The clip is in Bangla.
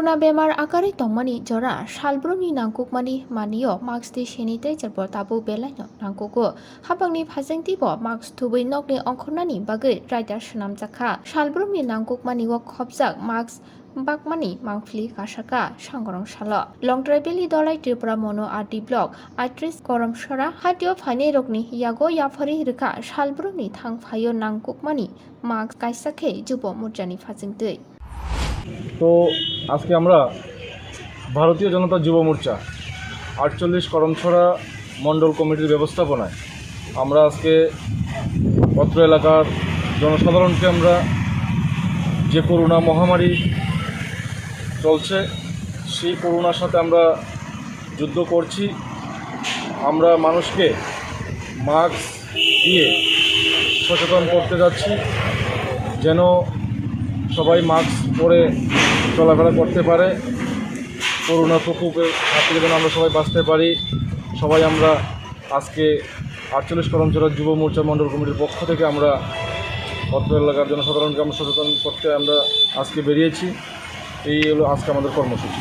করোনা বেমাर आगारै दंमानि जरा सालब्रनि नांगुकमानि मानियो मास्क दी सेनिटाइजार बो ताबु बेलायनो नांगुगो हाबांनि फाजेंथि बो मास्क थुबै नकनि अंखरनानि बागै राइडार सुनाम जाखा सालब्रनि नांगुकमानि व खबजाक मास्क बागमानि मांफलि कासाका सांगरं सालो लं ट्राइबेली दलाई त्रिपुरा मनो आरटी ब्लक आइट्रिस करमसरा हातियो फाइने रकनि यागो याफारि रिखा सालब्रनि थांफायो नांगुकमानि मास्क काइसाखे जुबो मुरचानि फाजिंतै। तो आज के আমরা ভারতীয় জনতা যুব মোর্চা 48 করমছড়া মন্ডল কমিটির ব্যবস্থাপনায় আমরা আজকে অত্র এলাকার জনসাধারণকে আমরা যে করোনা মহামারী চলছে সেই করোনার সাথে আমরা যুদ্ধ করছি। আমরা মানুষকে মাস্ক দিয়ে সচেতন করতে যাচ্ছি যেন সবাই মাস্ক পরে চলাফেরা করতে পারে, করোনা প্রকোপের হাত থেকে যেন আমরা সবাই বাঁচতে পারি। সবাই আমরা আজকে 48 করমছড়া যুব মোর্চা মণ্ডল কমিটির পক্ষ থেকে আমরা অত্র এলাকার জনসাধারণকে আমরা সচেতন করতে আমরা আজকে বেরিয়েছি। এই হলো আজকে আমাদের কর্মসূচি।